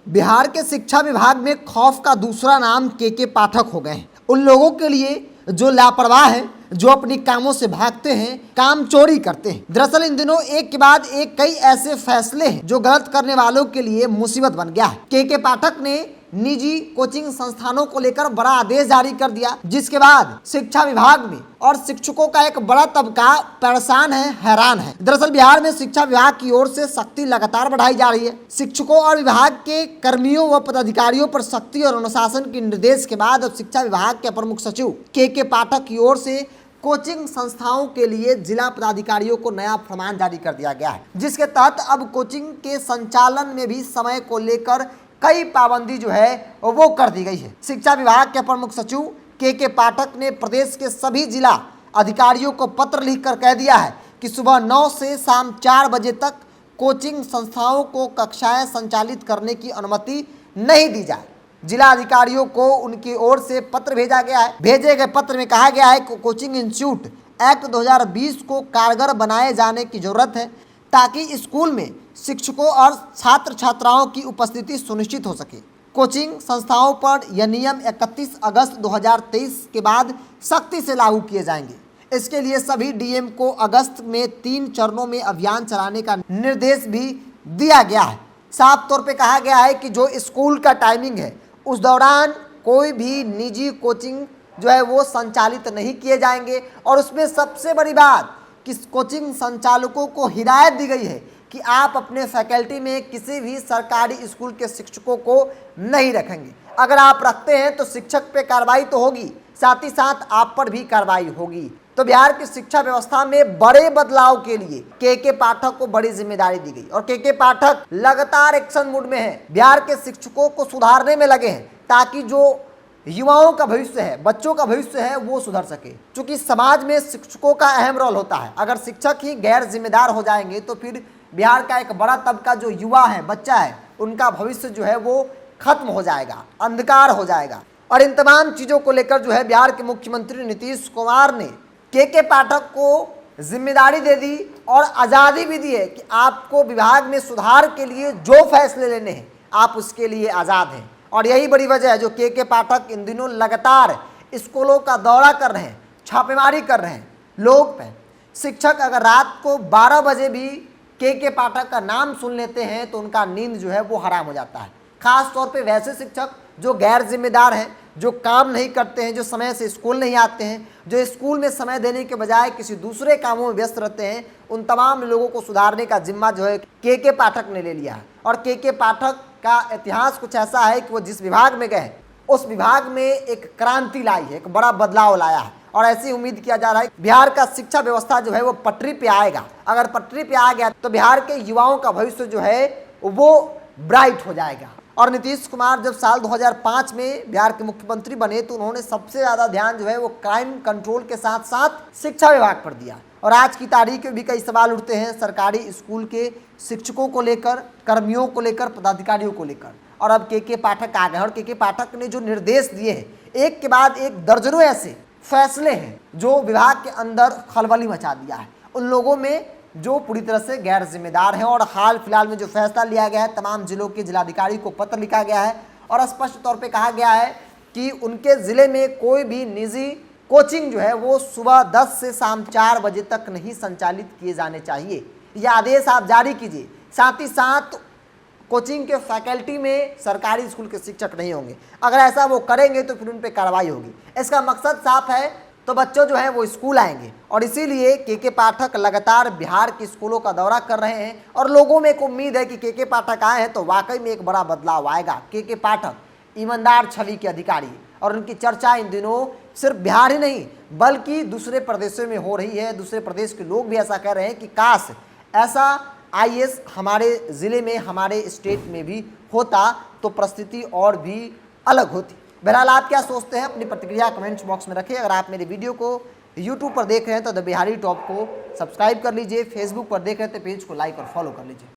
बिहार के शिक्षा विभाग में खौफ का दूसरा नाम के पाठक हो गए हैं। उन लोगों के लिए जो लापरवाह है, जो अपनी कामों से भागते हैं, काम चोरी करते हैं। दरअसल इन दिनों एक के बाद एक कई ऐसे फैसले हैं जो गलत करने वालों के लिए मुसीबत बन गया है। के पाठक ने निजी कोचिंग संस्थानों को लेकर बड़ा आदेश जारी कर दिया, जिसके बाद शिक्षा विभाग में और शिक्षकों का एक बड़ा तबका परेशान है, हैरान है। दरअसल बिहार में शिक्षा विभाग की ओर से सख्ती लगातार बढ़ाई जा रही है। शिक्षकों और विभाग के कर्मियों व पदाधिकारियों पर सख्ती और अनुशासन के निर्देश के बाद अब शिक्षा विभाग के अपर मुख्य सचिव के पाठक की ओर से कोचिंग संस्थाओं के लिए जिला पदाधिकारियों को नया फरमान जारी कर दिया गया है, जिसके तहत अब कोचिंग के संचालन में भी समय को लेकर कई पाबंदी जो है वो कर दी गई है। शिक्षा विभाग के अपर मुख्य सचिव के पाठक ने प्रदेश के सभी जिला अधिकारियों को पत्र लिखकर कह दिया है कि सुबह 9 से शाम 4 बजे तक कोचिंग संस्थाओं को कक्षाएं संचालित करने की अनुमति नहीं दी जाए। जिला अधिकारियों को उनकी ओर से पत्र भेजा गया है। भेजे गए पत्र में कहा गया है कि कोचिंग इंस्टीट्यूट एक्ट 2020 को कारगर बनाए जाने की जरूरत है, ताकि स्कूल में शिक्षकों और छात्र छात्राओं की उपस्थिति सुनिश्चित हो सके। कोचिंग संस्थाओं पर यह नियम 31 अगस्त 2023 के बाद सख्ती से लागू किए जाएंगे। इसके लिए सभी डीएम को अगस्त में 3 चरणों में अभियान चलाने का निर्देश भी दिया गया है। साफ तौर पे कहा गया है कि जो स्कूल का टाइमिंग है उस दौरान कोई भी निजी कोचिंग जो है वो संचालित नहीं किए जाएंगे। और उसमें सबसे बड़ी बात कि कोचिंग संचालकों को हिदायत दी गई है कि आप अपने फैकल्टी में किसी भी सरकारी स्कूल के शिक्षकों को नहीं रखेंगे। अगर आप रखते हैं तो शिक्षक पे कार्रवाई तो होगी, साथ ही साथ आप पर भी कार्रवाई होगी। तो बिहार की शिक्षा व्यवस्था में बड़े बदलाव के लिए के पाठक को बड़ी जिम्मेदारी दी गई और के पाठक लगातार एक्शन मोड में है। बिहार के शिक्षकों को सुधारने में लगे हैं ताकि जो युवाओं का भविष्य है, बच्चों का भविष्य है, वो सुधर सके। क्योंकि समाज में शिक्षकों का अहम रोल होता है। अगर शिक्षक ही गैर जिम्मेदार हो जाएंगे तो फिर बिहार का एक बड़ा तबका जो युवा है, बच्चा है, उनका भविष्य जो है वो खत्म हो जाएगा, अंधकार हो जाएगा। और इन तमाम चीज़ों को लेकर जो है बिहार के मुख्यमंत्री नीतीश कुमार ने के पाठक को जिम्मेदारी दे दी और आज़ादी भी दी है कि आपको विभाग में सुधार के लिए जो फैसले लेने हैं आप उसके लिए आज़ाद हैं। और यही बड़ी वजह है जो के पाठक इन दिनों लगातार स्कूलों का दौरा कर रहे हैं, छापेमारी कर रहे हैं लोग पे। शिक्षक अगर रात को 12 बजे भी के पाठक का नाम सुन लेते हैं तो उनका नींद जो है वो हराम हो जाता है। खास तौर पे वैसे शिक्षक जो गैर जिम्मेदार हैं, जो काम नहीं करते हैं, जो समय से स्कूल नहीं आते हैं, जो स्कूल में समय देने के बजाय किसी दूसरे कामों में व्यस्त रहते हैं, उन तमाम लोगों को सुधारने का जिम्मा जो है के पाठक ने ले लिया है। और के पाठक का इतिहास कुछ ऐसा है कि वो जिस विभाग में गए उस विभाग में एक क्रांति लाई है, एक बड़ा बदलाव लाया है। और ऐसी उम्मीद किया जा रहा है बिहार का शिक्षा व्यवस्था जो है वो पटरी पे आएगा। अगर पटरी पे आ गया तो बिहार के युवाओं का भविष्य जो है वो ब्राइट हो जाएगा। और नीतीश कुमार जब साल 2005 में बिहार के मुख्यमंत्री बने तो उन्होंने सबसे ज़्यादा ध्यान जो है वो क्राइम कंट्रोल के साथ साथ शिक्षा विभाग पर दिया। और आज की तारीख में भी कई सवाल उठते हैं सरकारी स्कूल के शिक्षकों को लेकर, कर्मियों को लेकर, पदाधिकारियों को लेकर। और अब के पाठक आ गए और के पाठक ने जो निर्देश दिए हैं, एक के बाद एक दर्जनों ऐसे फैसले हैं जो विभाग के अंदर खलबली मचा दिया है उन लोगों में जो पूरी तरह से गैर जिम्मेदार हैं। और हाल फिलहाल में जो फैसला लिया गया है, तमाम जिलों के जिलाधिकारी को पत्र लिखा गया है और स्पष्ट तौर पे कहा गया है कि उनके ज़िले में कोई भी निजी कोचिंग जो है वो सुबह 10 से शाम 4 बजे तक नहीं संचालित किए जाने चाहिए। यह आदेश आप जारी कीजिए। साथ ही साथ कोचिंग के फैकल्टी में सरकारी स्कूल के शिक्षक नहीं होंगे। अगर ऐसा वो करेंगे तो फिर उन पर कार्रवाई होगी। इसका मकसद साफ है, तो बच्चों जो है वो स्कूल आएंगे। और इसीलिए के पाठक लगातार बिहार के स्कूलों का दौरा कर रहे हैं और लोगों में एक उम्मीद है कि के पाठक आए हैं तो वाकई में एक बड़ा बदलाव आएगा। के पाठक ईमानदार छवि के अधिकारी और उनकी चर्चा इन दिनों सिर्फ बिहार ही नहीं बल्कि दूसरे प्रदेशों में हो रही है। दूसरे प्रदेश के लोग भी ऐसा कह रहे हैं कि काश ऐसा आईएएस हमारे ज़िले में, हमारे स्टेट में भी होता तो परिस्थिति और भी अलग होती। बहरहाल आप क्या सोचते हैं अपनी प्रतिक्रिया कमेंट्स बॉक्स में रखिए। अगर आप मेरे वीडियो को यूट्यूब पर देख रहे हैं तो द बिहारी टॉप को सब्सक्राइब कर लीजिए, फेसबुक पर देख रहे हैं तो पेज को लाइक और फॉलो कर लीजिए।